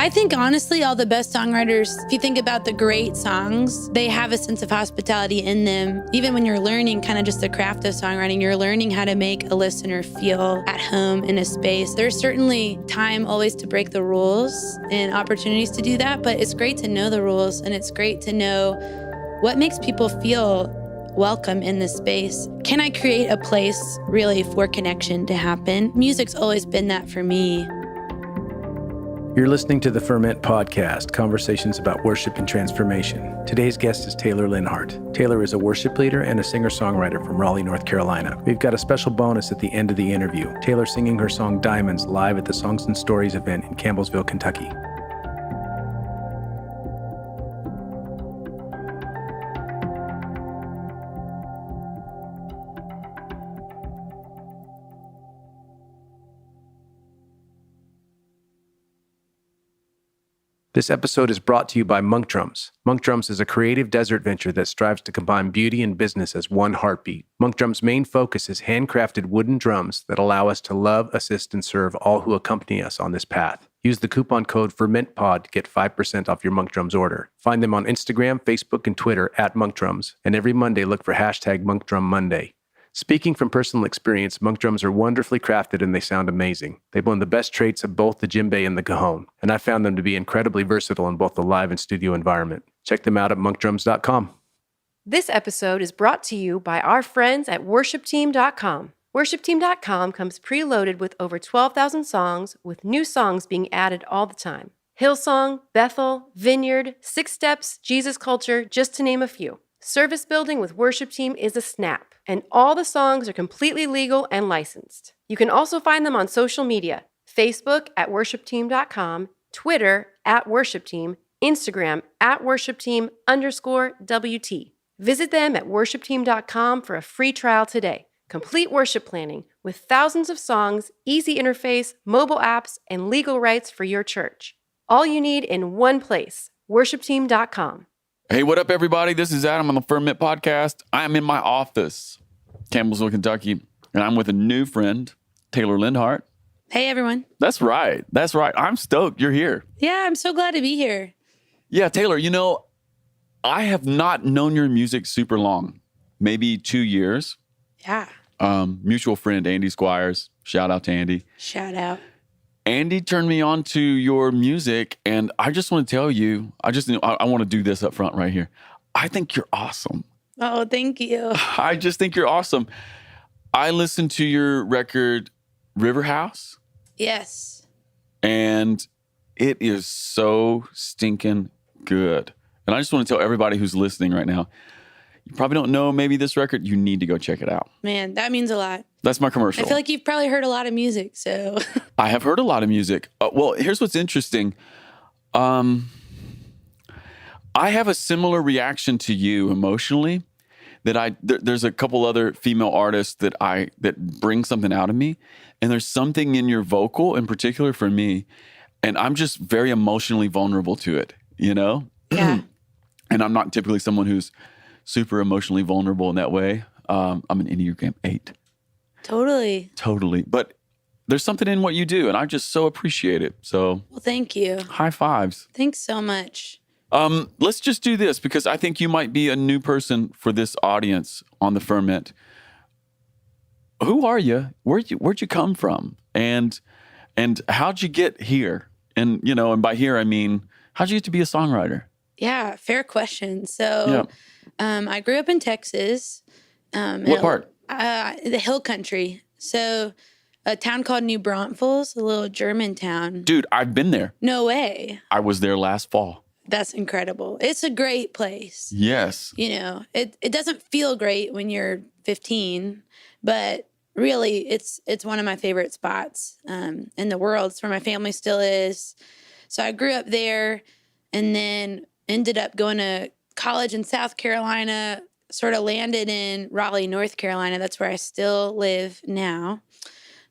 I think honestly, all the best songwriters, if you think about the great songs, they have a sense of hospitality in them. Even when you're learning kind of just the craft of songwriting, you're learning how to make a listener feel at home in a space. There's certainly time always to break the rules and opportunities to do that, but it's great to know the rules and it's great to know what makes people feel welcome in this space. Can I create a place really for connection to happen? Music's always been that for me. You're listening to the Ferment podcast, conversations about worship and transformation. Today's guest is Taylor Leonhardt. Taylor is a worship leader and a singer-songwriter from Raleigh, North Carolina. We've got a special bonus at the end of the interview. Taylor singing her song Diamonds live at the Songs and Stories event in Campbellsville, Kentucky. This episode is brought to you by Monk Drums. Monk Drums is a creative desert venture that strives to combine beauty and business as one heartbeat. Monk Drums' main focus is handcrafted wooden drums that allow us to love, assist, and serve all who accompany us on this path. Use the coupon code FERMENTPOD to get 5% off your Monk Drums order. Find them on Instagram, Facebook, and Twitter at Monk Drums. And every Monday, look for hashtag Monk Drum Monday. Speaking from personal experience, monk drums are wonderfully crafted and they sound amazing. They blend the best traits of both the djembe and the cajon, and I found them to be incredibly versatile in both the live and studio environment. Check them out at monkdrums.com. This episode is brought to you by our friends at worshipteam.com. Worshipteam.com comes preloaded with over 12,000 songs, with new songs being added all the time. Hillsong, Bethel, Vineyard, Six Steps, Jesus Culture, just to name a few. Service building with Worship Team is a snap, and all the songs are completely legal and licensed. You can also find them on social media, Facebook at worshipteam.com, Twitter at worshipteam, Instagram at worshipteam_WT. Visit them at worshipteam.com for a free trial today. Complete worship planning with thousands of songs, easy interface, mobile apps, and legal rights for your church. All you need in one place, worshipteam.com. Hey, what up, everybody? This is Adam on the Ferment podcast. I am in my office, Campbellsville, Kentucky, and I'm with a new friend, Taylor Leonhardt. Hey, everyone. That's right. That's right. I'm stoked you're here. Yeah, I'm so glad to be here. Yeah, Taylor, I have not known your music super long, maybe 2 years. Yeah. Mutual friend, Andy Squires. Shout out to Andy. Shout out. Andy turned me on to your music, and I just want to tell you, I want to do this up front right here. I think you're awesome. Oh, thank you. I just think you're awesome. I listened to your record, River House. Yes. And it is so stinking good. And I just want to tell everybody who's listening right now, you probably don't know maybe this record, you need to go check it out. Man, that means a lot. That's my commercial. I feel like you've probably heard a lot of music, so. I have heard a lot of music. Well, here's what's interesting. I have a similar reaction to you emotionally that there's a couple other female artists that bring something out of me. And there's something in your vocal in particular for me. And I'm just very emotionally vulnerable to it, Yeah. And I'm not typically someone who's super emotionally vulnerable in that way. I'm an Enneagram 8. Totally. But there's something in what you do, and I just so appreciate it. So, well, thank you. High fives. Thanks so much. Let's just do this because I think you might be a new person for this audience on the Ferment. Who are you? Where'd you come from? And how'd you get here? And by here I mean, how'd you get to be a songwriter? Yeah, fair question. So, I grew up in Texas. What part? The hill country. So a town called New Braunfels, a little German town. Dude, I've been there. No way. I was there last fall. That's incredible. It's a great place. Yes. It doesn't feel great when you're 15, but really it's one of my favorite spots in the world. It's where my family still is. So I grew up there and then ended up going to college in South Carolina, sort of landed in Raleigh, North Carolina. That's where I still live now.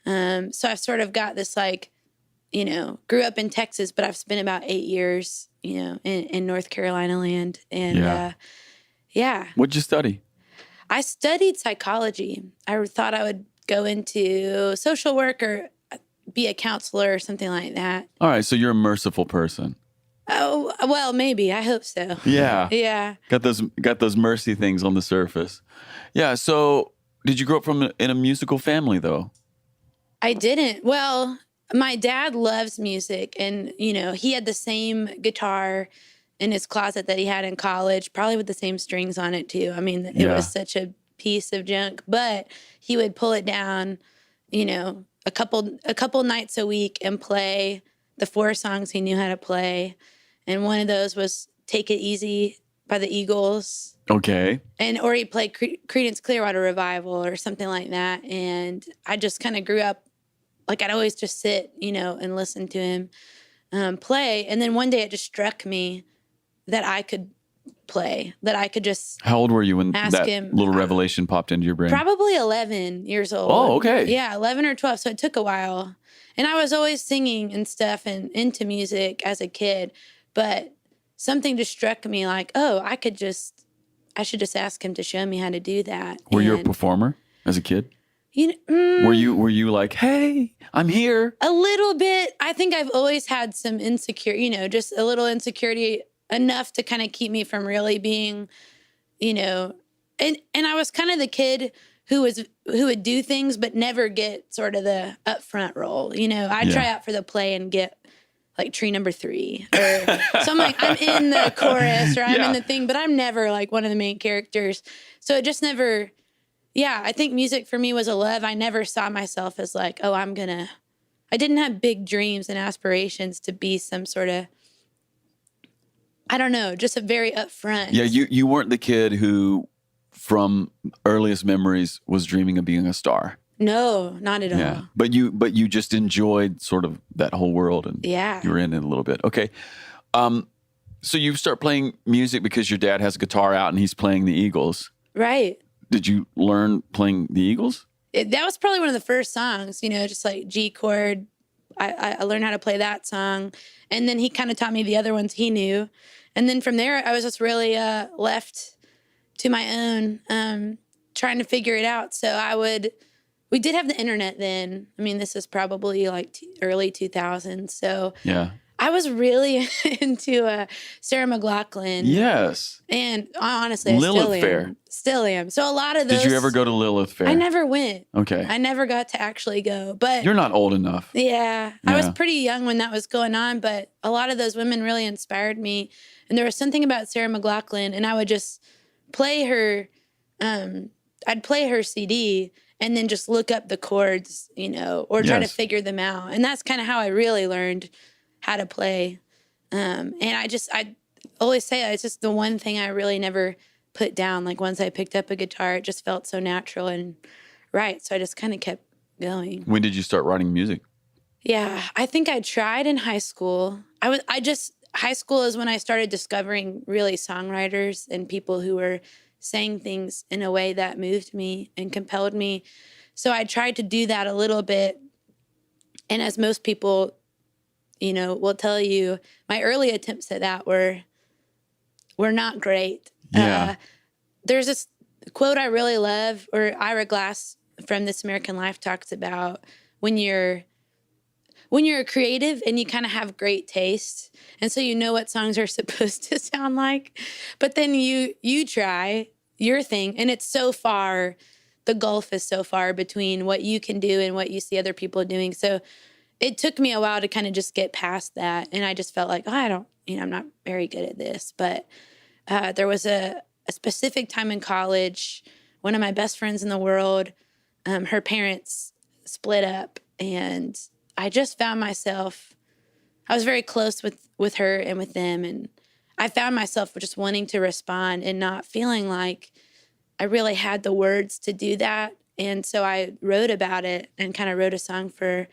So I've sort of got this grew up in Texas, but I've spent about 8 years, in North Carolina land. And What'd you study? I studied psychology. I thought I would go into social work or be a counselor or something like that. All right, so you're a merciful person. Oh, well, maybe. I hope so. Yeah. Yeah. Got those mercy things on the surface. Yeah, so did you grow up in a musical family though? I didn't. Well, my dad loves music, and he had the same guitar in his closet that he had in college, probably with the same strings on it too. I mean, it Yeah. was such a piece of junk, but he would pull it down, a couple nights a week and play the 4 songs he knew how to play. And one of those was "Take It Easy" by the Eagles. Okay. Or he played Creedence Clearwater Revival or something like that. And I just kind of grew up, like, I'd always just sit, and listen to him play. And then one day it just struck me that I could play, that I could just How old were you when ask that him. little revelation popped into your brain? Probably 11 years old. Oh, okay. Yeah, 11 or 12. So it took a while. And I was always singing and stuff and into music as a kid. But something just struck me like, oh, I should just ask him to show me how to do that. Were you a performer as a kid? Were you like, hey, I'm here? A little bit. I think I've always had some just a little insecurity, enough to kind of keep me from really being, and I was kind of the kid who would do things but never get sort of the upfront role. I'd try out for the play and get like tree number 3, or so I'm like, I'm in the chorus or I'm in the thing, but I'm never like one of the main characters. So it just never. Yeah, I think music for me was a love. I never saw myself as like, oh, I didn't have big dreams and aspirations to be some sort of, I don't know, just a very upfront. Yeah, you weren't the kid who, from earliest memories, was dreaming of being a star. No, not at all. But you just enjoyed sort of that whole world, and you were in it a little bit. Okay. So you start playing music because your dad has a guitar out and he's playing the Eagles. Right. Did you learn playing the Eagles? That was probably one of the first songs, just like G chord. I learned how to play that song. And then he kind of taught me the other ones he knew. And then from there, I was just really left to my own, trying to figure it out. So we did have the internet then. I mean, this is probably like early 2000s. So yeah. I was really into Sarah McLachlan. Yes. And honestly, Lilith I Fair. Still am. So a lot of those. Did you ever go to Lilith Fair? I never went. Okay. I never got to actually go. But you're not old enough. Yeah. I was pretty young when that was going on, but a lot of those women really inspired me. And there was something about Sarah McLachlan, and I would just play her, I'd play her CD and then just look up the chords, or try to figure them out. And that's kind of how I really learned how to play. And I always say it's just the one thing I really never put down. Like once I picked up a guitar, it just felt so natural and right. So I just kind of kept going. When did you start writing music? Yeah, I think I tried in high school. High school is when I started discovering really songwriters and people who were saying things in a way that moved me and compelled me. So I tried to do that a little bit. And as most people, will tell you, my early attempts at that were not great. Yeah. There's this quote I really love, or Ira Glass from This American Life talks about when you're a creative and you kind of have great taste, and so you know what songs are supposed to sound like, but then you try your thing, and it's so far, the gulf is so far between what you can do and what you see other people doing. So it took me a while to kind of just get past that. And I just felt like, I'm not very good at this. But there was a specific time in college, one of my best friends in the world, her parents split up. And I just found myself, I was very close with her and with them. And I found myself just wanting to respond and not feeling like I really had the words to do that. And so I wrote about it and kind of wrote a song for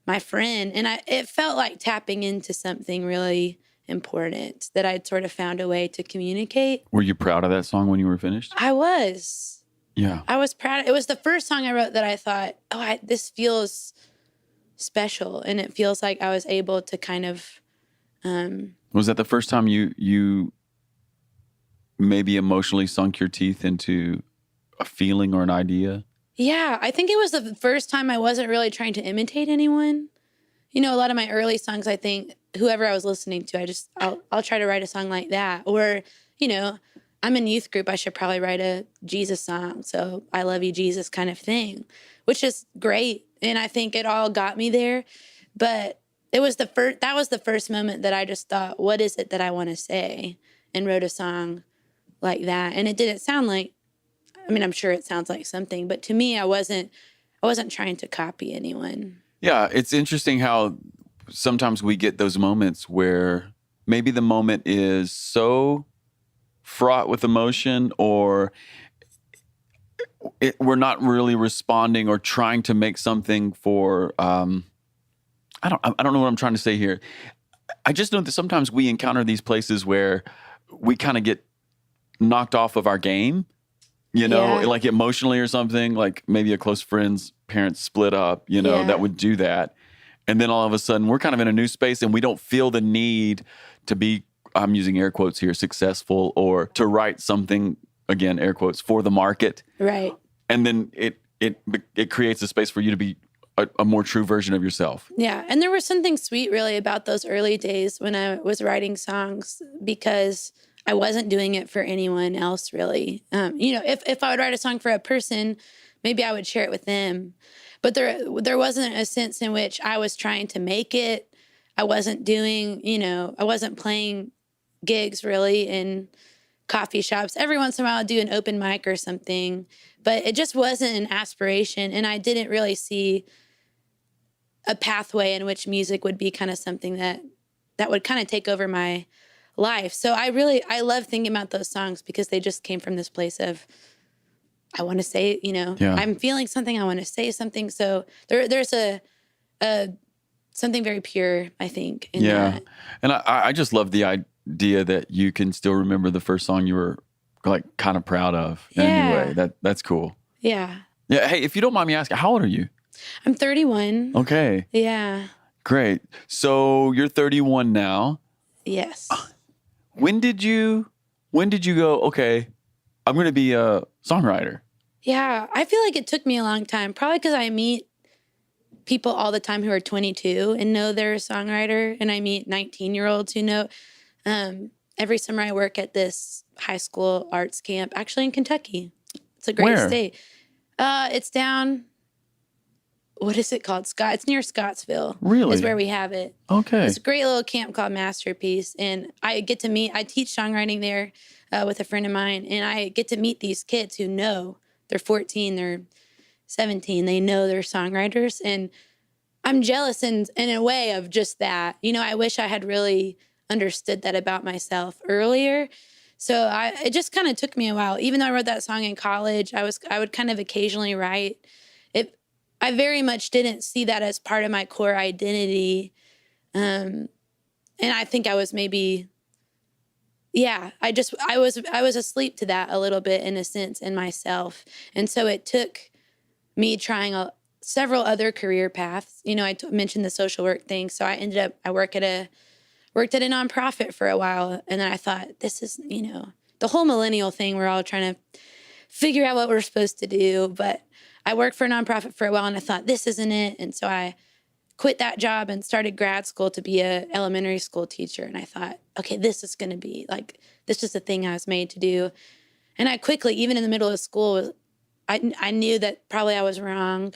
my friend. And it felt like tapping into something really important that I'd sort of found a way to communicate. Were you proud of that song when you were finished? I was. Yeah. I was proud. It was the first song I wrote that I thought, this feels special. And it feels like I was able to kind of... was that the first time you maybe emotionally sunk your teeth into a feeling or an idea? Yeah, I think it was the first time I wasn't really trying to imitate anyone. You know, a lot of my early songs, I think whoever I was listening to, I'll try to write a song like that. Or, you know, I'm in youth group, I should probably write a Jesus song. So I love you, Jesus kind of thing, which is great. And I think it all got me there. But that was the first moment that I just thought, what is it that I want to say? And wrote a song like that. And it didn't sound like, I mean, I'm sure it sounds like something, but to me, I wasn't trying to copy anyone. Yeah, it's interesting how sometimes we get those moments where maybe the moment is so fraught with emotion, or we're not really responding or trying to make something for. I don't know what I'm trying to say here. I just know that sometimes we encounter these places where we kind of get knocked off of our game. You know, Yeah. like emotionally or something, like maybe a close friend's parents split up, you know, Yeah. that would do that. And then all of a sudden we're kind of in a new space and we don't feel the need to be, I'm using air quotes here, successful, or to write something, again, air quotes, for the market. Right. And then it creates a space for you to be a more true version of yourself. Yeah. And there was something sweet really about those early days when I was writing songs, because I wasn't doing it for anyone else really. You know, if I would write a song for a person, maybe I would share it with them. But there wasn't a sense in which I was trying to make it. I wasn't doing, you know, I wasn't playing gigs really in coffee shops. Every once in a while I'd do an open mic or something, but it just wasn't an aspiration. And I didn't really see a pathway in which music would be kind of something that would kind of take over my life. So I love thinking about those songs because they just came from this place of, I want to say, you know, Yeah. I'm feeling something, I want to say something. So there's a something very pure, I think, in that. And I just love the idea that you can still remember the first song you were like kind of proud of in any way. That's cool. Yeah. Yeah. Hey, if you don't mind me asking, how old are you? I'm 31. Okay. Yeah. Great. So you're 31 now. Yes. When did you go, okay, I'm going to be a songwriter? Yeah. I feel like it took me a long time, probably because I meet people all the time who are 22 and know they're a songwriter. And I meet 19-year-olds who know. Every summer I work at this high school arts camp, actually in Kentucky. It's a great Where? state. It's down, what is it called? It's near Scottsville. Really? Is where we have it. Okay. It's a great little camp called Masterpiece. And I teach songwriting there with a friend of mine. And I get to meet these kids who know they're 14, they're 17. They know they're songwriters. And I'm jealous in a way of just that. You know, I wish I had really understood that about myself earlier. So it just kind of took me a while. Even though I wrote that song in college, I would kind of occasionally write. I very much didn't see that as part of my core identity. And I think I was maybe, I was asleep to that a little bit in a sense in myself. And so it took me trying several other career paths. You know, I mentioned the social work thing. So I worked at a nonprofit for a while. And then I thought, this is, you know, the whole millennial thing. We're all trying to figure out what we're supposed to do. But I worked for a nonprofit for a while and I thought, this isn't it. And so I quit that job and started grad school to be an elementary school teacher. And I thought, okay, this is going to be like, this is the thing I was made to do. And I quickly, even in the middle of school, I knew that probably I was wrong.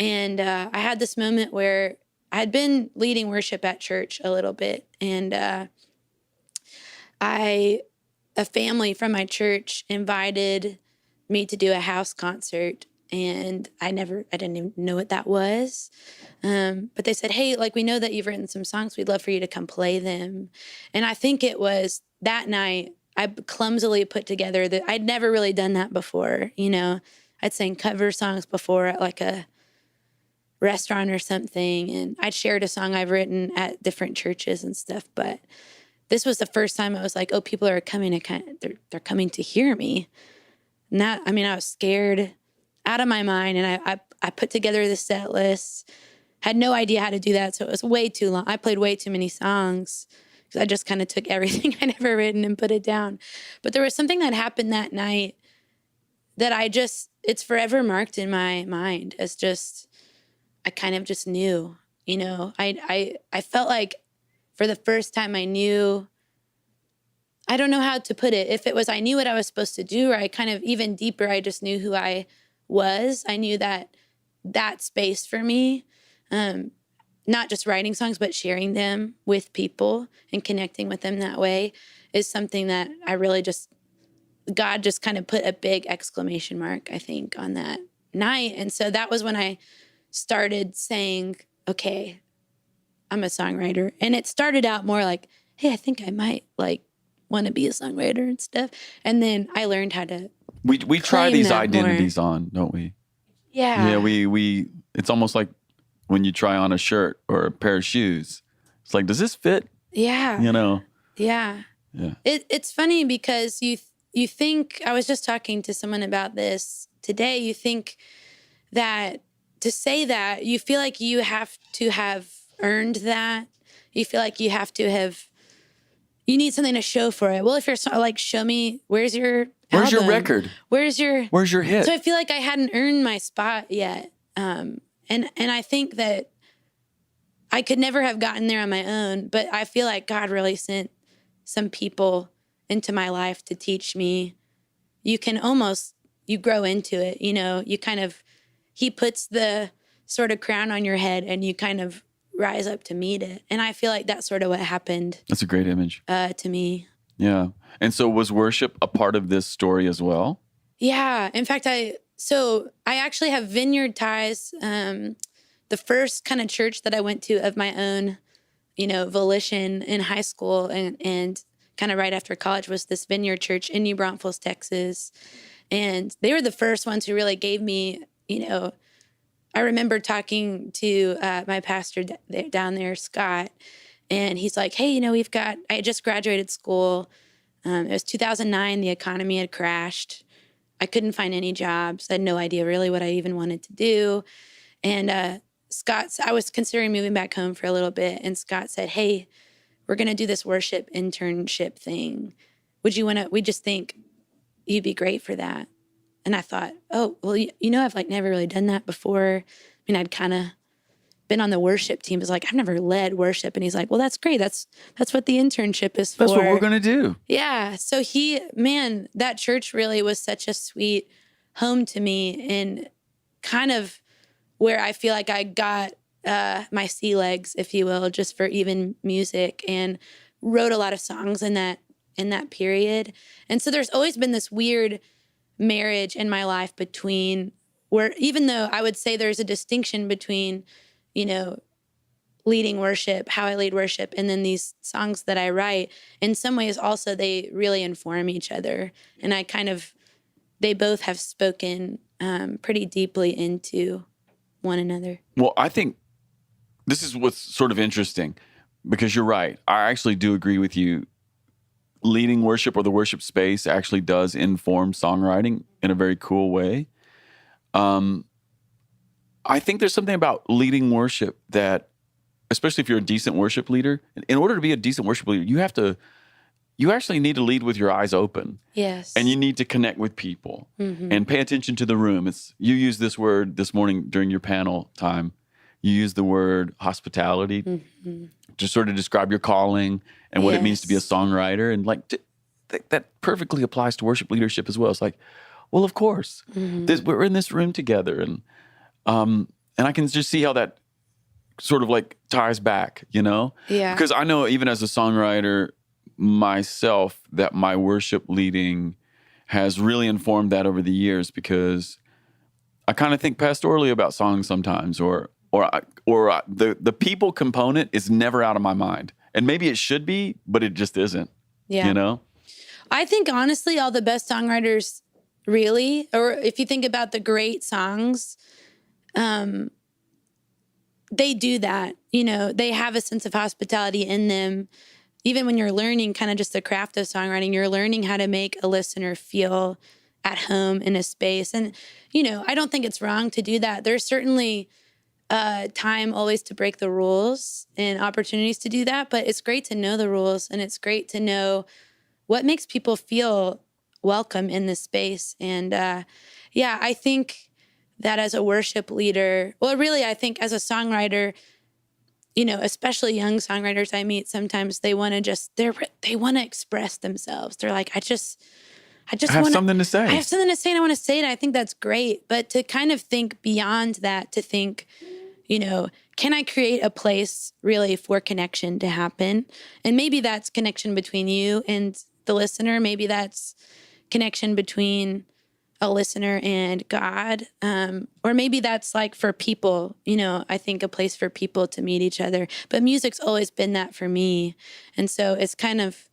And I had this moment where I had been leading worship at church a little bit. And a family from my church invited me to do a house concert. And I didn't even know what that was. But they said, hey, like, we know that you've written some songs. We'd love for you to come play them. And I think it was that night I clumsily put together that I'd never really done that before. You know, I'd sang cover songs before at like a restaurant or something. And I'd shared a song I've written at different churches and stuff. But this was the first time I was like, oh, people are coming they're coming to hear me. I was scared out of my mind, and I put together the set list, had no idea how to do that, so it was way too long. I played way too many songs because I just kind of took everything I'd ever written and put it down. But there was something that happened that night that I just it's forever marked in my mind as just, I kind of just knew, you know, I felt like for the first time I knew, I don't know how to put it. If it was, I knew what I was supposed to do, or I kind of even deeper, I just knew who I was. I knew that space for me, not just writing songs, but sharing them with people and connecting with them that way is something that I really just, God just kind of put a big exclamation mark, I think, on that night. And so that was when I started saying, okay, I'm a songwriter. And it started out more like, hey, I think I might like want to be a songwriter and stuff. And then I learned how to We try claim these that identities on, don't we? Yeah. Yeah, we it's almost like when you try on a shirt or a pair of shoes. It's like, does this fit? Yeah. You know? Yeah. Yeah. It's funny because you think, I was just talking to someone about this today, you think that to say that, you feel like you have to have earned that. You feel like you have to have, you need something to show for it. Well, if you're like, show me, where's your album? record? Where's your hit? So I feel like I hadn't earned my spot yet. And I think that I could never have gotten there on my own, but I feel like God really sent some people into my life to teach me. You can almost, you grow into it, you know, you kind of, he puts the sort of crown on your head and you kind of rise up to meet it. And I feel like that's sort of what happened That's a great image. to me. Yeah. And so was worship a part of this story as well? Yeah. In fact, I actually have vineyard ties. The first kind of church that I went to of my own, you know, volition in high school and kind of right after college was this vineyard church in New Braunfels, Texas. And they were the first ones who really gave me, you know, I remember talking to my pastor down there, Scott, and he's like, hey, you know, I had just graduated school. It was 2009. The economy had crashed. I couldn't find any jobs. I had no idea really what I even wanted to do. And I was considering moving back home for a little bit. And Scott said, hey, we're going to do this worship internship thing. We just think you'd be great for that. And I thought, oh, well, you know, I've like never really done that before. I mean, I'd kind of been on the worship team. It was like, I've never led worship. And he's like, well, that's great. That's what the internship is for. That's what we're going to do. Yeah. So that church really was such a sweet home to me and kind of where I feel like I got my sea legs, if you will, just for even music, and wrote a lot of songs in that period. And so there's always been this weird marriage in my life between where, even though I would say there's a distinction between, you know, leading worship, how I lead worship, and then these songs that I write, in some ways also they really inform each other. And they both have spoken pretty deeply into one another. Well, I think this is what's sort of interesting, because you're right. I actually do agree with you. Leading worship or the worship space actually does inform songwriting in a very cool way. I think there's something about leading worship that, especially if you're a decent worship leader, in order to be a decent worship leader, you actually need to lead with your eyes open. Yes. And you need to connect with people and pay attention to the room. You used this word this morning during your panel time. You used the word hospitality to sort of describe your calling and what it means to be a songwriter. And like that perfectly applies to worship leadership as well. It's like, well, of course, we're in this room together. And I can just see how that sort of like ties back, you know? Yeah. Because I know even as a songwriter myself that my worship leading has really informed that over the years, because I kind of think pastorally about songs sometimes, or the people component is never out of my mind. And maybe it should be, but it just isn't. Yeah. You know? I think honestly, all the best songwriters really, or if you think about the great songs, they do that. You know, they have a sense of hospitality in them. Even when you're learning kind of just the craft of songwriting, you're learning how to make a listener feel at home in a space. And, you know, I don't think it's wrong to do that. There's certainly time always to break the rules and opportunities to do that. But it's great to know the rules, and it's great to know what makes people feel welcome in this space. And Yeah, I think that as a worship leader, well, really, I think as a songwriter, especially young songwriters I meet, sometimes they want to they want to express themselves. They're like, I just I have want something to say. I have something to say and I want to say it. I think that's great. But to kind of think beyond that, to think, can I create a place really for connection to happen? And maybe that's connection between you and the listener. Maybe that's connection between a listener and God. Or maybe that's like for people, I think a place for people to meet each other. But music's always been that for me. And so it's kind of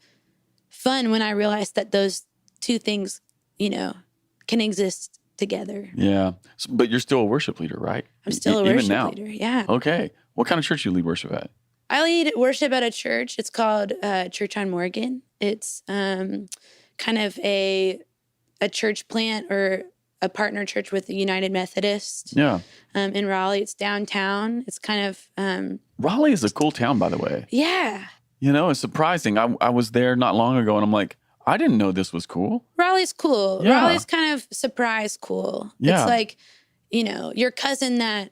fun when I realized that those two things, can exist together. Yeah. But you're still a worship leader, right? I'm still a Even worship now. leader. Yeah. Okay. What kind of church do you lead worship at? I lead worship at a church. It's called Church on Morgan. It's kind of a church plant or a partner church with the United Methodist. Yeah. In Raleigh. It's downtown. It's kind of Raleigh is a cool town, by the way. yeah. It's surprising. I was there not long ago, and I'm like, I didn't know this was cool. Raleigh's cool. Yeah. Raleigh's kind of surprise cool. Yeah. It's like, your cousin that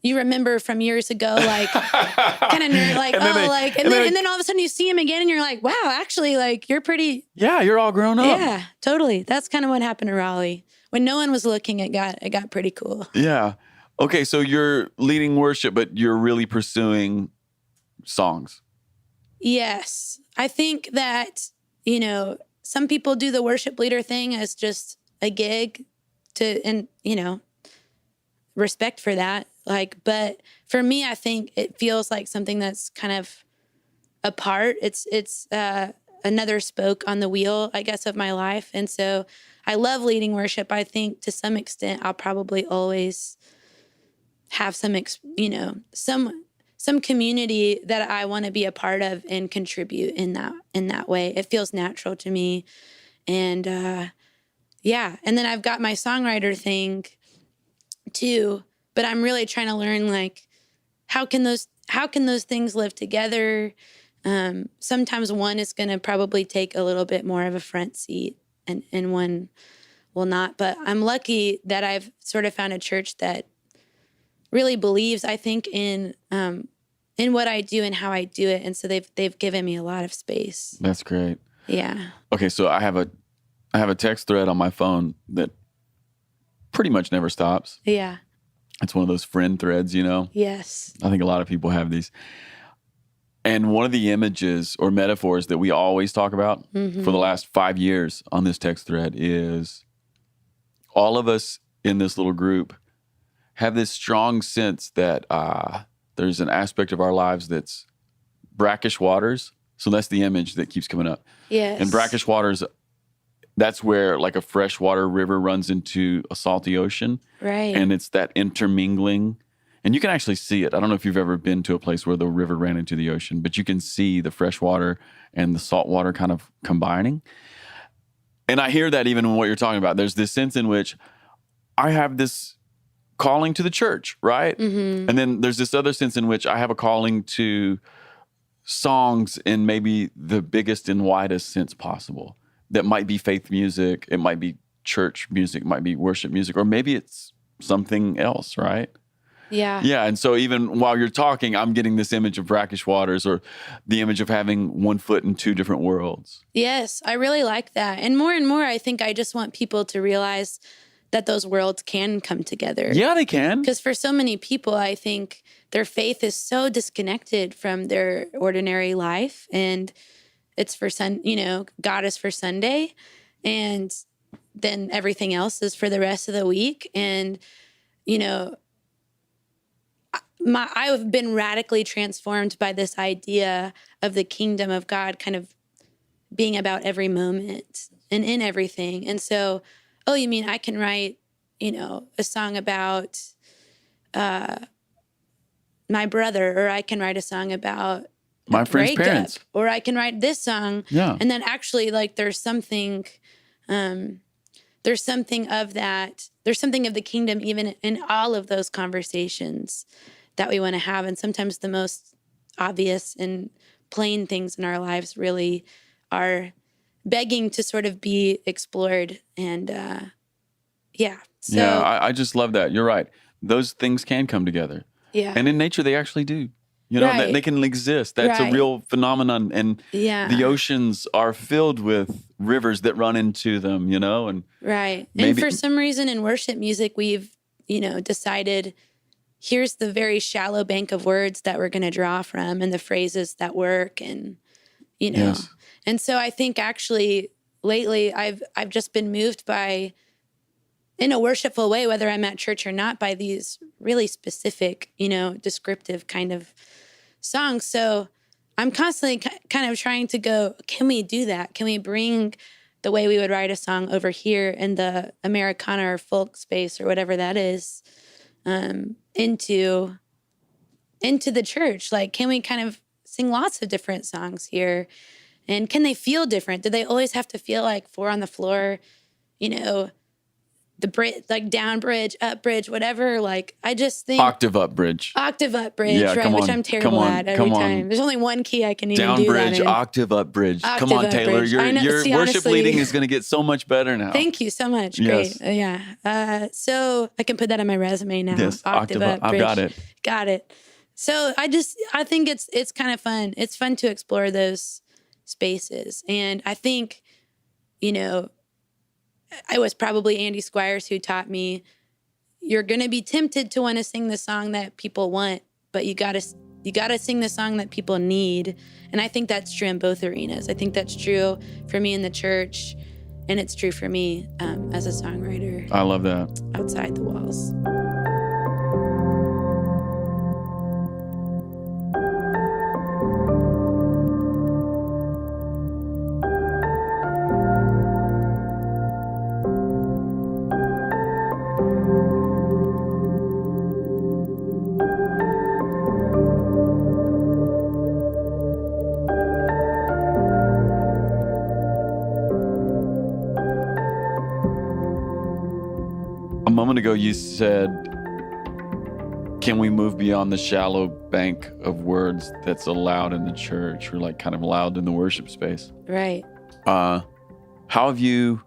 you remember from years ago, like kind of nerd, like, and then all of a sudden you see him again and you're like, wow, actually, like you're pretty. Yeah, you're all grown up. Yeah, totally. That's kind of what happened to Raleigh. When no one was looking, it got pretty cool. Yeah. Okay, so you're leading worship, but you're really pursuing songs. Yes. I think that, some people do the worship leader thing as just a gig and respect for that. But for me, I think it feels like something that's kind of a part. It's another spoke on the wheel, I guess, of my life. And so I love leading worship. I think to some extent, I'll probably always have some community that I want to be a part of and contribute in that way. It feels natural to me. And yeah. And then I've got my songwriter thing too, but I'm really trying to learn like how can those things live together? Sometimes one is going to probably take a little bit more of a front seat and one will not. But I'm lucky that I've sort of found a church that really believes, I think, in what I do and how I do it. And so they've given me a lot of space. That's great. Yeah. Okay, so I have a text thread on my phone that pretty much never stops. Yeah. It's one of those friend threads, Yes. I think a lot of people have these. And one of the images or metaphors that we always talk about for the last 5 years on this text thread is all of us in this little group have this strong sense that there's an aspect of our lives that's brackish waters. So that's the image that keeps coming up. Yes. And brackish waters, that's where like a freshwater river runs into a salty ocean. Right. And it's that intermingling. And you can actually see it. I don't know if you've ever been to a place where the river ran into the ocean, but you can see the fresh water and the salt water kind of combining. And I hear that even in what you're talking about. There's this sense in which I have this calling to the church, right? Mm-hmm. And then there's this other sense in which I have a calling to songs in maybe the biggest and widest sense possible. That might be faith music, it might be church music, it might be worship music, or maybe it's something else, right? Yeah. Yeah, and so even while you're talking, I'm getting this image of brackish waters or the image of having one foot in two different worlds. Yes, I really like that. And more, I think I just want people to realize that those worlds can come together. Yeah, they can. Because for so many people, I think their faith is so disconnected from their ordinary life. And it's for God is for Sunday. And then everything else is for the rest of the week. And, I've been radically transformed by this idea of the kingdom of God kind of being about every moment and in everything. And so, oh, you mean I can write, a song about my brother, or I can write a song about my friend's breakup, parents, or I can write this song. Yeah. And then actually, like, there's something of that. There's something of the kingdom even in all of those conversations that we want to have. And sometimes the most obvious and plain things in our lives really are begging to sort of be explored. And Yeah. So, Yeah, I just love that. You're right. Those things can come together. yeah. And in nature, they actually do. You know, Right. they can exist. That's a Right. real phenomenon. And Yeah. the oceans are filled with rivers that run into them, you know? And Right. maybe- And for some reason in worship music, we've, decided here's the very shallow bank of words that we're going to draw from and the phrases that work and, Yes. And so I think actually lately I've just been moved by, in a worshipful way, whether I'm at church or not, by these really specific, descriptive kind of songs. So I'm constantly kind of trying to go, can we do that? Can we bring the way we would write a song over here in the Americana or folk space or whatever that is, into the church? Like, can we kind of sing lots of different songs here? And can they feel different? Do they always have to feel like Four on the Floor, the bridge, like down bridge, up bridge, whatever? Like, I just think octave up bridge. Octave up bridge, Yeah, right? come Which on, I'm terrible come on, at every come on. time. There's only one key I can even Down do bridge, that in. octave up bridge. Come Octave on, up Taylor. bridge. I know- Your see, worship honestly- leading is going to get so much better now. Thank you so much. Yes. Great. Yeah. So I can put that on my resume now. Yes, octave up. I've bridge. got it. Got it. So I think it's kind of fun. It's fun to explore those spaces. And I think, it was probably Andy Squires who taught me, you're going to be tempted to want to sing the song that people want, but you got to sing the song that people need. And I think that's true in both arenas. I think that's true for me in the church, and it's true for me as a songwriter I love that. outside the walls. A moment ago, you said, can we move beyond the shallow bank of words that's allowed in the church or like kind of allowed in the worship space? Right. How have you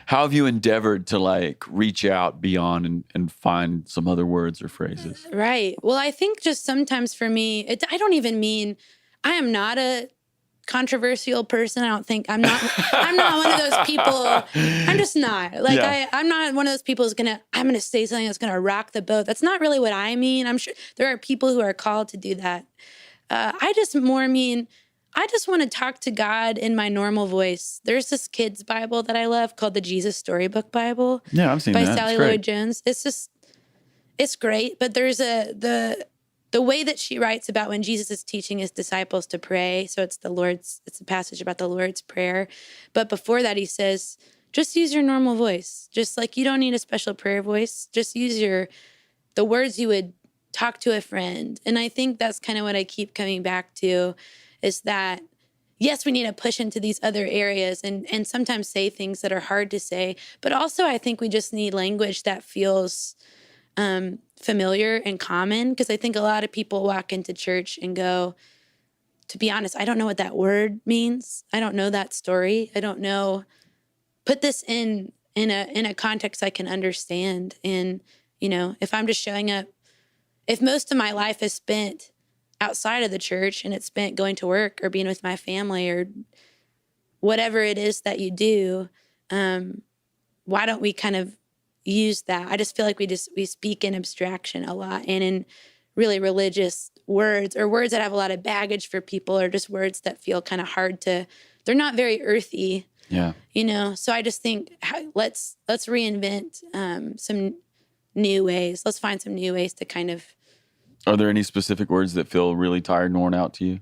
endeavored to like reach out beyond and find some other words or phrases? Right. Well, I think just sometimes for me, I don't even mean, I am not a controversial person. I don't think I'm not one of those people. I'm just not. Like, Yeah. I'm not one of those people I'm going to say something that's going to rock the boat. That's not really what I mean. I'm sure there are people who are called to do that. I just more mean, I just want to talk to God in my normal voice. There's this kid's Bible that I love called the Jesus Storybook Bible. Yeah, I've seen by that. Sally It's great. Lloyd Jones. It's great, but there's the way that she writes about when Jesus is teaching his disciples to pray. So it's a passage about the Lord's Prayer. But before that, he says, just use your normal voice. Just like you don't need a special prayer voice. Just use the words you would talk to a friend. And I think that's kind of what I keep coming back to, is that yes, we need to push into these other areas and sometimes say things that are hard to say. But also I think we just need language that feels familiar and common, because I think a lot of people walk into church and go, to be honest, I don't know what that word means. I don't know that story. I don't know. Put this in a context I can understand. And, if I'm just showing up, if most of my life is spent outside of the church and it's spent going to work or being with my family or whatever it is that you do, why don't we kind of use that? I just feel like we speak in abstraction a lot and in really religious words, or words that have a lot of baggage for people, or just words that feel kind of hard they're not very earthy. Yeah. So I just think let's reinvent some new ways. Let's find some new ways to kind of. Are there any specific words that feel really tired and worn out to you?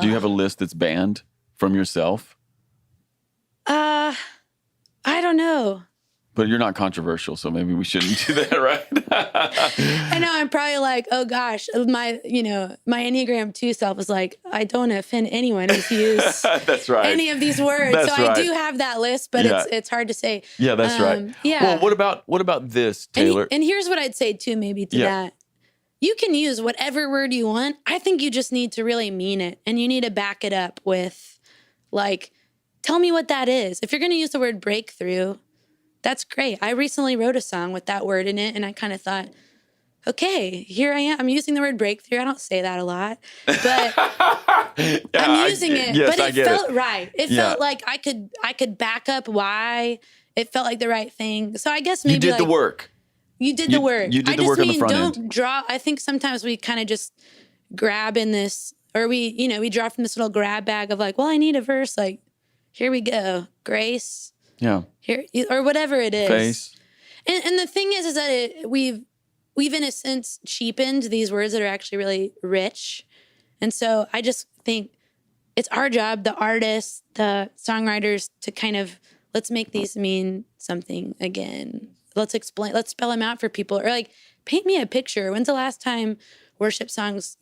Do you have a list that's banned from yourself? I don't know. But you're not controversial, so maybe we shouldn't do that, right? I know I'm probably like, oh gosh, my Enneagram 2 self is like, I don't want to offend anyone who's used That's right. any of these words. That's so right. I do have that list, but Yeah. it's hard to say. Yeah, that's right. Yeah. Well, what about this, Taylor? And here's what I'd say too, maybe to Yeah. that. You can use whatever word you want. I think you just need to really mean it, and you need to back it up with, like, tell me what that is. If you're going to use the word breakthrough, that's great. I recently wrote a song with that word in it, and I kind of thought, okay, here I am. I'm using the word breakthrough. I don't say that a lot, but I'm using it. Yes, but I it get felt it. right. It Yeah. felt like I could back up why it felt like the right thing. So I guess maybe You did the work. You did the work. You did I the just work on the mean, front don't end. draw. I think sometimes we kind of just grab in this, or we draw from this little grab bag of like, well, I need a verse. Like, here we go, grace. Yeah. Here, or whatever it is. Face. And the thing is that we've in a sense cheapened these words that are actually really rich. And so I just think it's our job, the artists, the songwriters, to kind of, let's make these mean something again. Let's spell them out for people, or like paint me a picture. When's the last time worship songs,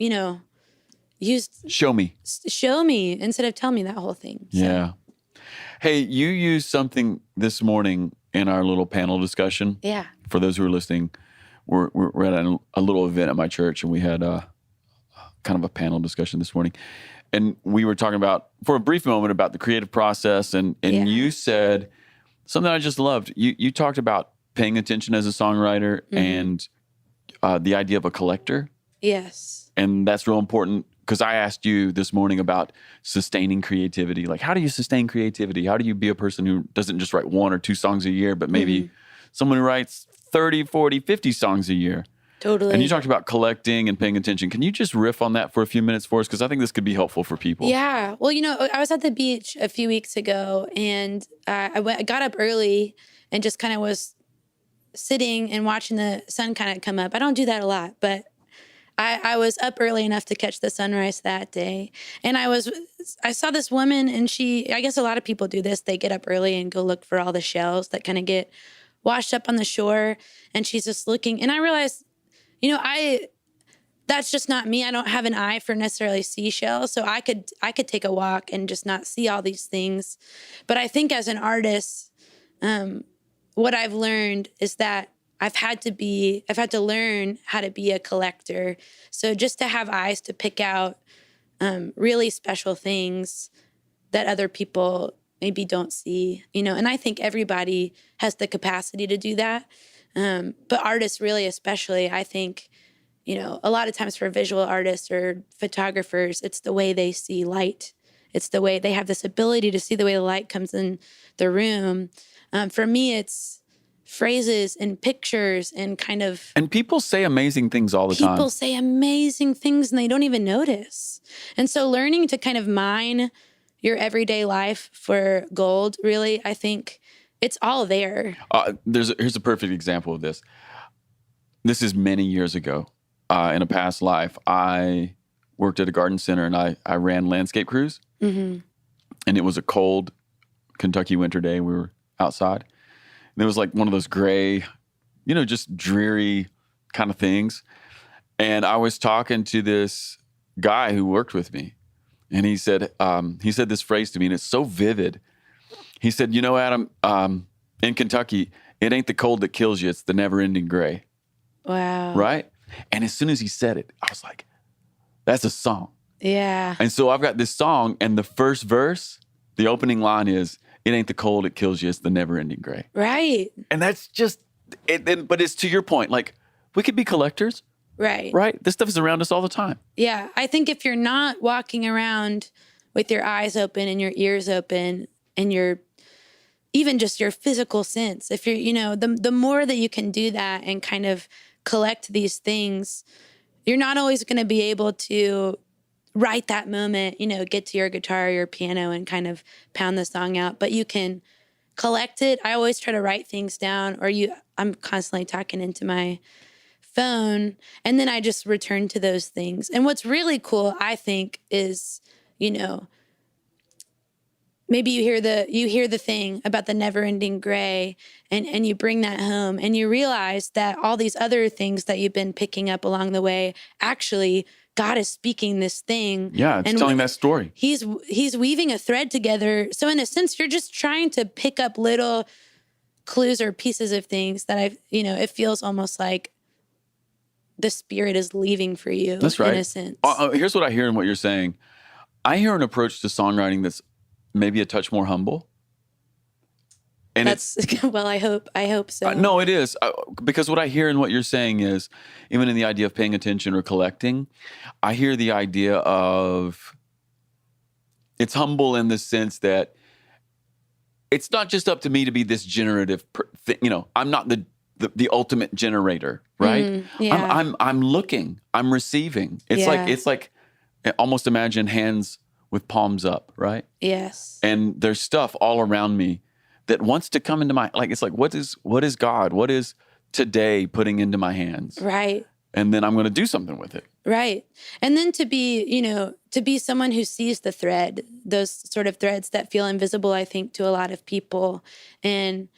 used Show me. show me instead of tell me that whole thing. So. Yeah. Hey, you used something this morning in our little panel discussion. Yeah. For those who are listening, we're at a little event at my church, and we had kind of a panel discussion this morning. And we were talking about, for a brief moment, about the creative process. And you said something I just loved. You talked about paying attention as a songwriter and the idea of a collector. Yes. And that's real important, because I asked you this morning about sustaining creativity. Like, how do you sustain creativity? How do you be a person who doesn't just write 1 or 2 songs a year, but maybe someone who writes 30, 40, 50 songs a year? Totally. And you talked about collecting and paying attention. Can you just riff on that for a few minutes for us? Because I think this could be helpful for people. Yeah. Well, I was at the beach a few weeks ago, and I got up early and just kind of was sitting and watching the sun kind of come up. I don't do that a lot, but I was up early enough to catch the sunrise that day. And I saw this woman, and I guess a lot of people do this. They get up early and go look for all the shells that kind of get washed up on the shore. And she's just looking. And I realized, that's just not me. I don't have an eye for necessarily seashells. So I could take a walk and just not see all these things. But I think as an artist, what I've learned is that I've had to learn how to be a collector. So just to have eyes to pick out really special things that other people maybe don't see, and I think everybody has the capacity to do that. But artists really, especially, I think, a lot of times for visual artists or photographers, it's the way they see light. It's the way they have this ability to see the way the light comes in the room. For me, it's phrases and pictures and kind of... And people say amazing things all the time. People say amazing things and they don't even notice. And so learning to kind of mine your everyday life for gold, really, I think it's all there. Here's a perfect example of this. This is many years ago. In a past life, I worked at a garden center, and I ran landscape crews. Mm-hmm. And it was a cold Kentucky winter day. We were outside. And it was like one of those gray, just dreary kind of things. And I was talking to this guy who worked with me. And he said this phrase to me, and it's so vivid. He said, Adam, in Kentucky, it ain't the cold that kills you, it's the never-ending gray. Wow. Right? And as soon as he said it, I was like, that's a song. Yeah. And so I've got this song, and the first verse, the opening line is, it ain't the cold that kills you, it's the never-ending gray. Right. And that's just, but it's to your point, like, we could be collectors. Right. Right? This stuff is around us all the time. Yeah. I think if you're not walking around with your eyes open and your ears open and even just your physical sense, if you're, the more that you can do that and kind of collect these things, you're not always going to be able to right that moment, get to your guitar or your piano and kind of pound the song out, but you can collect it. I always try to write things down, or I'm constantly talking into my phone, and then I just return to those things. And what's really cool, I think, is, maybe you hear the thing about the never-ending gray, and you bring that home, and you realize that all these other things that you've been picking up along the way, actually God is speaking this thing. Yeah, it's telling that story. He's weaving a thread together. So in a sense, you're just trying to pick up little clues or pieces of things that it feels almost like the Spirit is leaving for you. That's right. In a sense. Here's what I hear in what you're saying. I hear an approach to songwriting that's maybe a touch more humble. And That's well, I hope so. no, it is. Because what I hear in what you're saying is, even in the idea of paying attention or collecting, I hear the idea of it's humble in the sense that it's not just up to me to be this generative thing. I'm not the ultimate generator, right? Yeah. I'm looking, I'm receiving. It's like almost imagine hands with palms up, right? Yes. And there's stuff all around me that wants to come into my, it's like, what is God? What is today putting into my hands? Right. And then I'm going to do something with it. Right. And then to be someone who sees the thread, those sort of threads that feel invisible, I think, to a lot of people, and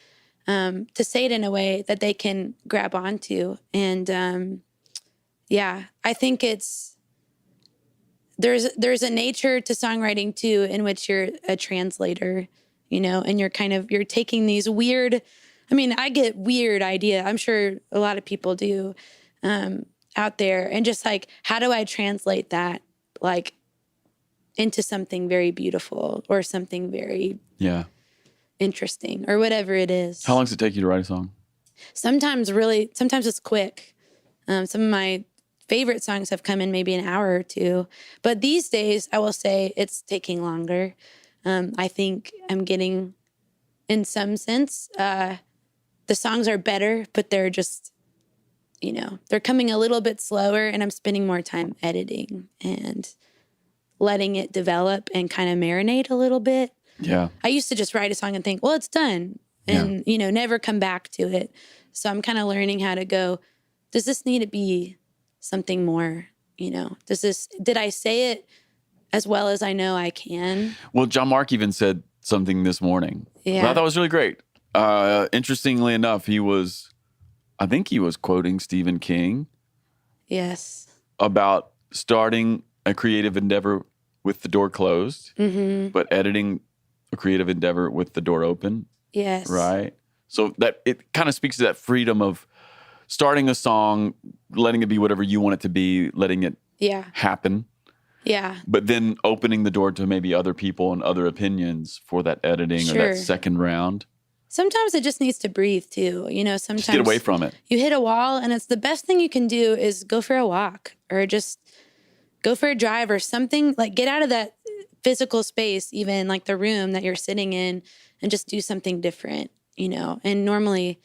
to say it in a way that they can grab onto. And I think there's a nature to songwriting too, in which you're a translator, and you're taking these weird, I get weird idea. I'm sure a lot of people do out there, and just like, how do I translate that like into something very beautiful or something very interesting or whatever it is. How long does it take you to write a song? Sometimes it's quick. Some of my favorite songs have come in maybe an hour or two, but these days I will say it's taking longer. I think I'm getting, in some sense, the songs are better, but they're just, they're coming a little bit slower, and I'm spending more time editing and letting it develop and kind of marinate a little bit. Yeah. I used to just write a song and think, well, it's done, and, never come back to it. So I'm kind of learning how to go, does this need to be something more? Did I say it as well as I know I can? Well, John Mark even said something this morning. Yeah. I thought was really great. Interestingly enough, I think he was quoting Stephen King. Yes. About starting a creative endeavor with the door closed, but editing a creative endeavor with the door open. Yes. Right? So that it kind of speaks to that freedom of starting a song, letting it be whatever you want it to be, letting it happen. Yeah. But then opening the door to maybe other people and other opinions for that editing or that second round. Sometimes it just needs to breathe too. Sometimes just get away from it. You hit a wall, and it's the best thing you can do is go for a walk or just go for a drive or something. Like, get out of that physical space, even like the room that you're sitting in, and just do something different, And normally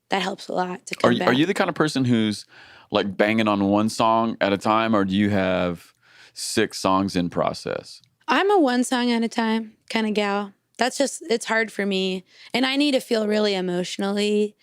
that helps a lot to come back. Are you the kind of person who's like banging on one song at a time, or do you have 6 songs in process? I'm a one song at a time kind of gal. It's hard for me. And I need to feel really emotionally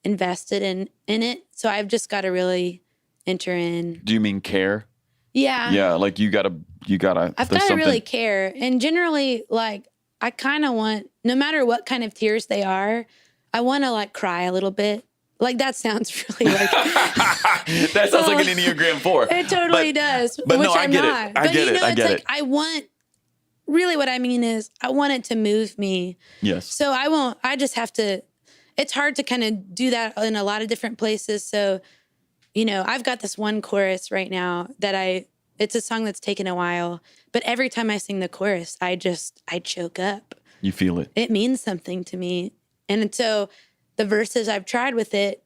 invested in it. So I've just got to really enter in. Do you mean care? Yeah. Yeah, like you gotta. I've got to really care. And generally, like, I kind of want, no matter what kind of tears they are, I want to like cry a little bit. Like, that sounds really like. That sounds like an Enneagram 4. It totally does. But which no, I I'm get not. it. I get it. I get it. I want, really what I mean is I want it to move me. Yes. So I just have to, it's hard to kind of do that in a lot of different places. So, I've got this one chorus right now that it's a song that's taken a while, but every time I sing the chorus, I choke up. You feel it. It means something to me. And so the verses I've tried with it,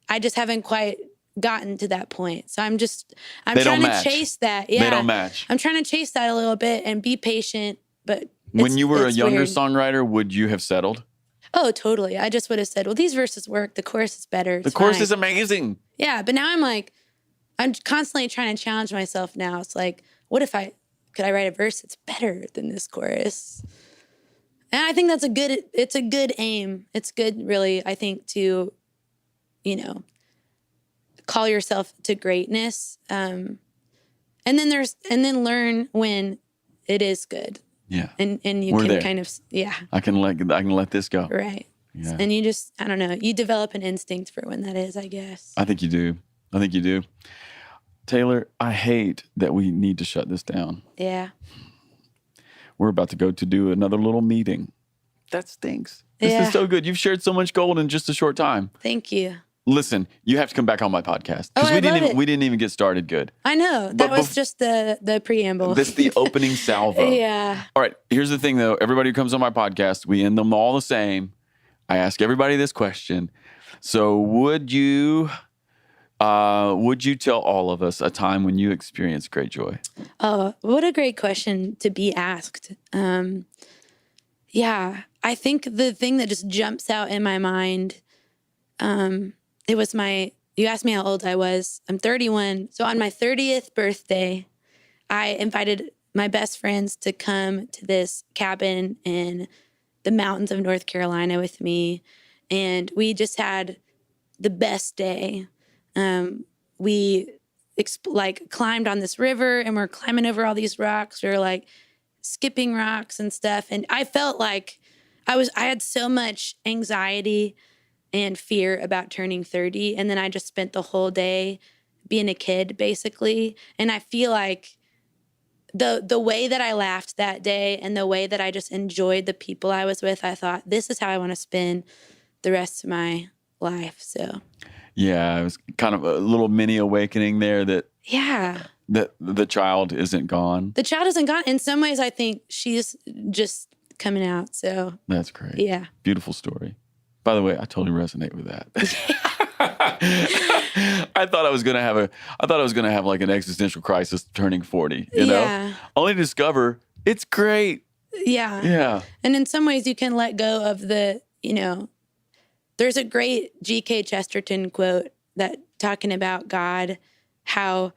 I just haven't quite gotten to that point. So I'm trying to chase that. Yeah. They don't match. I'm trying to chase that a little bit and be patient, but when you were a younger weird. songwriter, would you have settled? Oh, totally. I just would have said, well, these verses work. The chorus is better. The chorus is amazing. Yeah. But now I'm constantly trying to challenge myself now. It's like, what if could I write a verse that's better than this chorus? And I think it's a good aim. It's good, really, I think, to, call yourself to greatness. And then learn when it is good. Yeah. And you We're can there. kind of, I can let this go. Right. Yeah. And you just, I don't know, you develop an instinct for when that is, I guess. I think you do. Taylor, I hate that we need to shut this down. Yeah. We're about to go to do another little meeting. That stinks. This is so good. You've shared so much gold in just a short time. Thank you. Listen, you have to come back on my podcast because we didn't even get started good. I know. That was just the preamble. This is the opening salvo. Yeah. All right. Here's the thing, though. Everybody who comes on my podcast, we end them all the same. I ask everybody this question. So would you tell all of us a time when you experienced great joy? Oh, what a great question to be asked. Yeah, I think the thing that just jumps out in my mind, it was you asked me how old I was. I'm 31. So on my 30th birthday, I invited my best friends to come to this cabin in the mountains of North Carolina with me. And we just had the best day. We climbed on this river and we're climbing over all these rocks. We were like skipping rocks and stuff. And I felt like I had so much anxiety and fear about turning 30. And then I just spent the whole day being a kid, basically. And I feel like the way that I laughed that day and the way that I just enjoyed the people I was with, I thought, this is how I want to spend the rest of my life. So yeah, it was kind of a little mini awakening there that the child isn't gone. The child isn't gone. In some ways, I think she's just coming out. So that's great. Yeah. Beautiful story. By the way, I totally resonate with that. I thought I was gonna have like an existential crisis turning 40, you know? Only to discover it's great. Yeah. Yeah. And in some ways you can let go of there's a great G.K. Chesterton quote that talking about God, how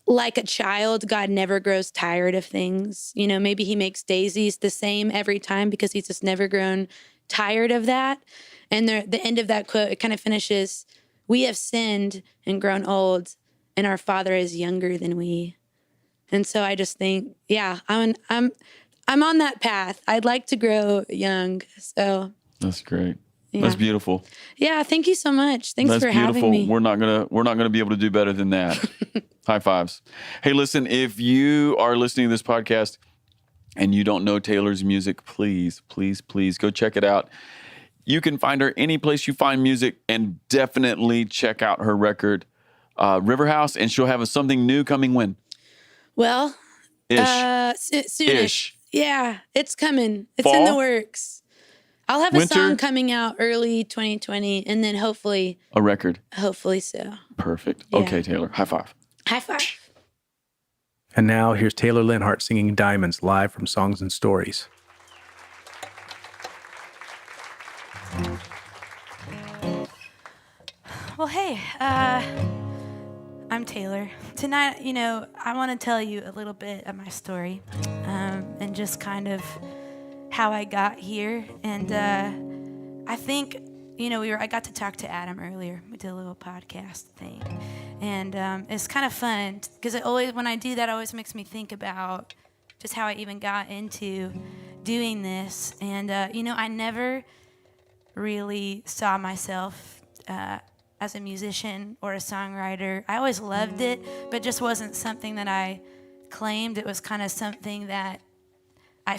like a child, God never grows tired of things. Maybe he makes daisies the same every time because he's just never grown tired of that. And the end of that quote, it kind of finishes, we have sinned and grown old, and our Father is younger than we. And so I just think, I'm on that path. I'd like to grow young. So that's great. Yeah. That's beautiful. Yeah, thank you so much. Thanks for having me. We're not gonna be able to do better than that. High fives. Hey, listen, if you are listening to this podcast and you don't know Taylor's music, please, please, please go check it out. You can find her any place you find music, and definitely check out her record, River House, and she'll have something new coming when? Well, soonish. Ish. Yeah, it's coming. It's Fall? in the works. I'll have a Winter? song coming out early 2020, and then hopefully A record. Hopefully so. Perfect. Yeah. Okay, Taylor. High five. High five. And now here's Taylor Leonhardt singing Diamonds live from Songs and Stories. Well, hey, I'm Taylor. Tonight, I want to tell you a little bit of my story, and just kind of how I got here. And I think, I got to talk to Adam earlier. We did a little podcast thing, and it's kind of fun because when I do that, it always makes me think about just how I even got into doing this. And I never really saw myself as a musician or a songwriter. I always loved it, but just wasn't something that I claimed. It was kind of something that I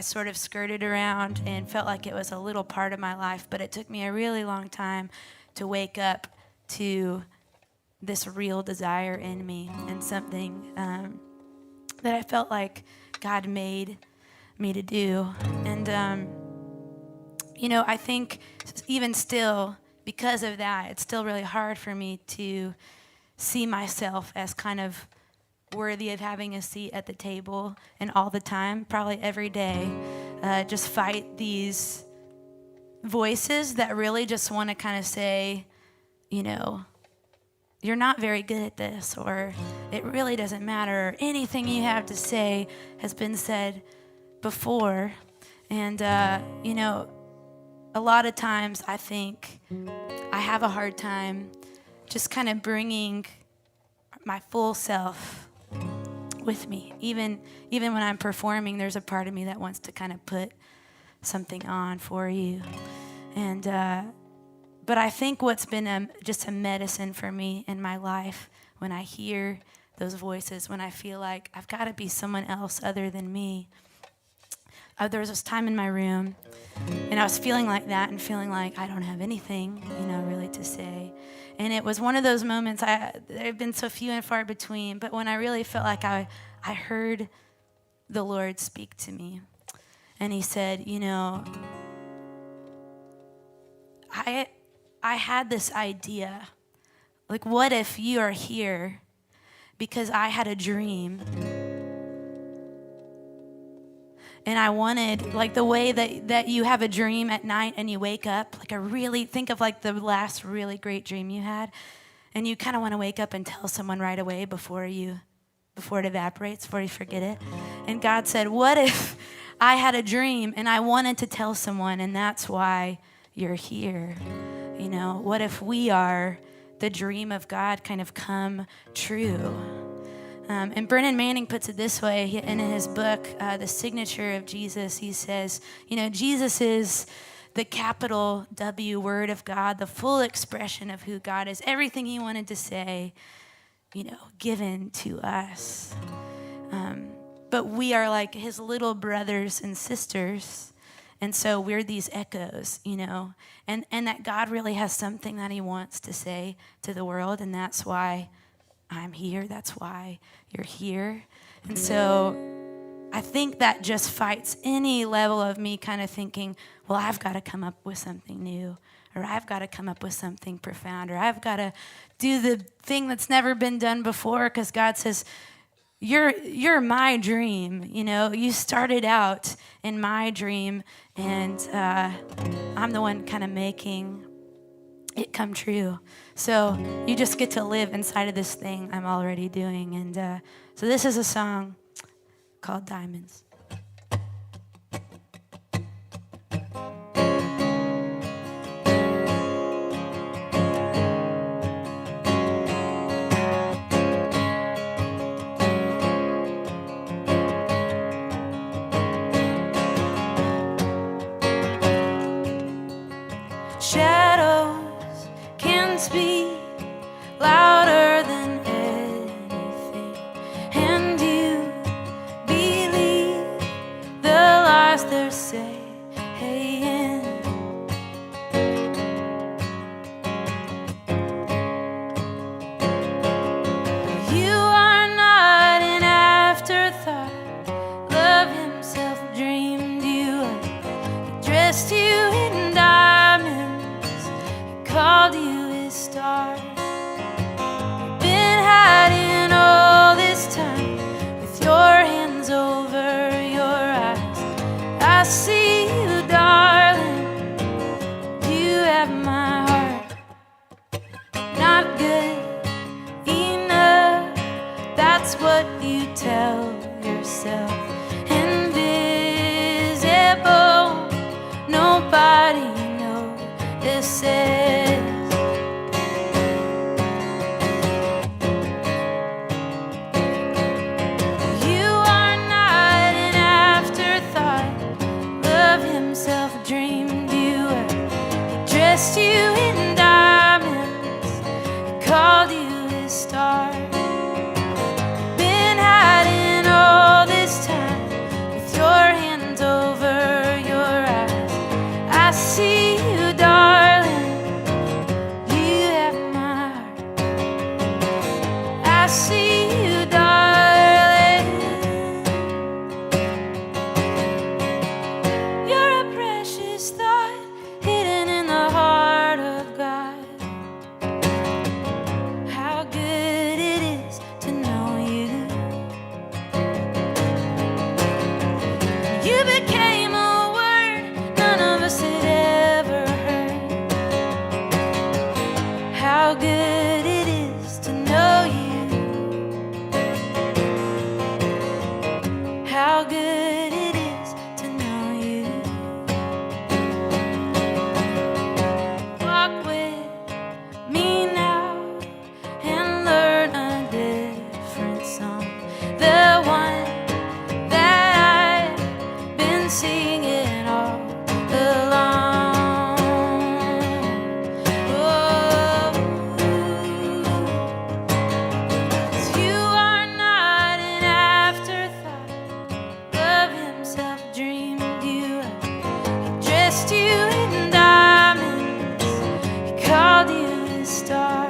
sort of skirted around and felt like it was a little part of my life, but it took me a really long time to wake up to this real desire in me and something that I felt like God made me to do. And, I think even still, because of that, it's still really hard for me to see myself as kind of worthy of having a seat at the table, and all the time, probably every day, just fight these voices that really just want to kind of say, you're not very good at this, or it really doesn't matter, or anything you have to say has been said before. And, a lot of times I think I have a hard time just kind of bringing my full self with me. Even when I'm performing, there's a part of me that wants to kind of put something on for you. And but I think what's been just a medicine for me in my life, when I hear those voices, when I feel like I've got to be someone else other than me. There was this time in my room, and I was feeling like that and feeling like I don't have anything, really to say. And it was one of those moments, they've been so few and far between, but when I really felt like I heard the Lord speak to me. And he said, I had this idea, like, what if you are here because I had a dream, and I wanted, like, the way that you have a dream at night and you wake up, like think of like the last really great dream you had, and you kind of want to wake up and tell someone right away before it evaporates, before you forget it. And God said, what if I had a dream and I wanted to tell someone, and that's why you're here? You know, what if we are the dream of God kind of come true? And Brennan Manning puts it this way in his book, The Signature of Jesus. He says, you know, Jesus is the capital W word of God, the full expression of who God is, everything he wanted to say, you know, given to us. But we are like his little brothers and sisters. And so we're these echoes, you know, and that God really has something that he wants to say to the world. And that's why I'm here. That's why you're here. And so I think that just fights any level of me kind of thinking, well, I've got to come up with something new, or I've got to come up with something profound, or I've got to do the thing that's never been done before, because God says, you're my dream. You know, you started out in my dream, and I'm the one kind of making it come true. So you just get to live inside of this thing I'm already doing. And so this is a song called Diamonds. Shadows can speak louder than anything, and you believe the lies they're saying. You are not an afterthought. Love himself dreamed you up, dressed you in diamonds, called you his star. You've been hiding all this time with your hands over your eyes. I see you, darling. You have my heart. Not good enough, that's what you tell yourself. Invisible, nobody notices. You are not an afterthought. Love himself dreamed you up. He dressed you in diamonds. He called you his star. Been hiding all this time with your hands over your eyes. I see you, darling. You have my heart. I see you, darling. You're a precious thought hidden in the heart of God. How good it is to know you. You became a word none of us had ever heard. How good it is to know you. How good it is to know you. Walk with me now and learn a different song. The one that I've been singing all along. Oh, 'cause you are not an afterthought. Love himself dreamed you up. He dressed you in diamonds. He called you his star.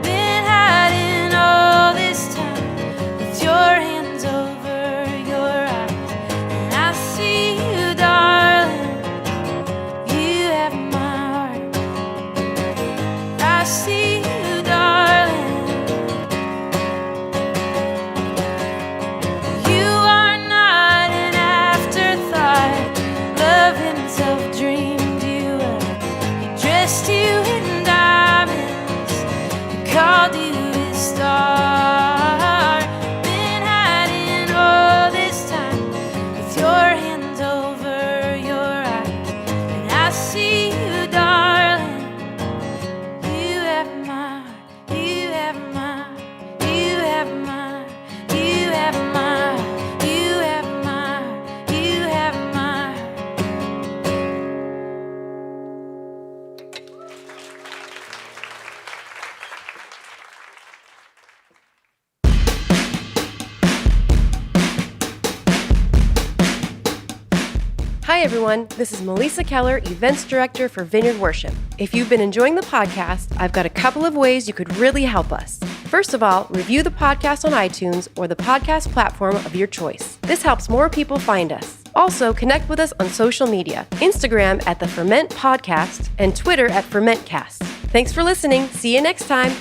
Been hiding all this time with your hands over your eyes. And I see you, darling. You have my Hi, everyone. This is Melissa Keller, Events Director for Vineyard Worship. If you've been enjoying the podcast, I've got a couple of ways you could really help us. First of all, review the podcast on iTunes or the podcast platform of your choice. This helps more people find us. Also, connect with us on social media, Instagram at the Ferment Podcast and Twitter at FermentCast. Thanks for listening. See you next time.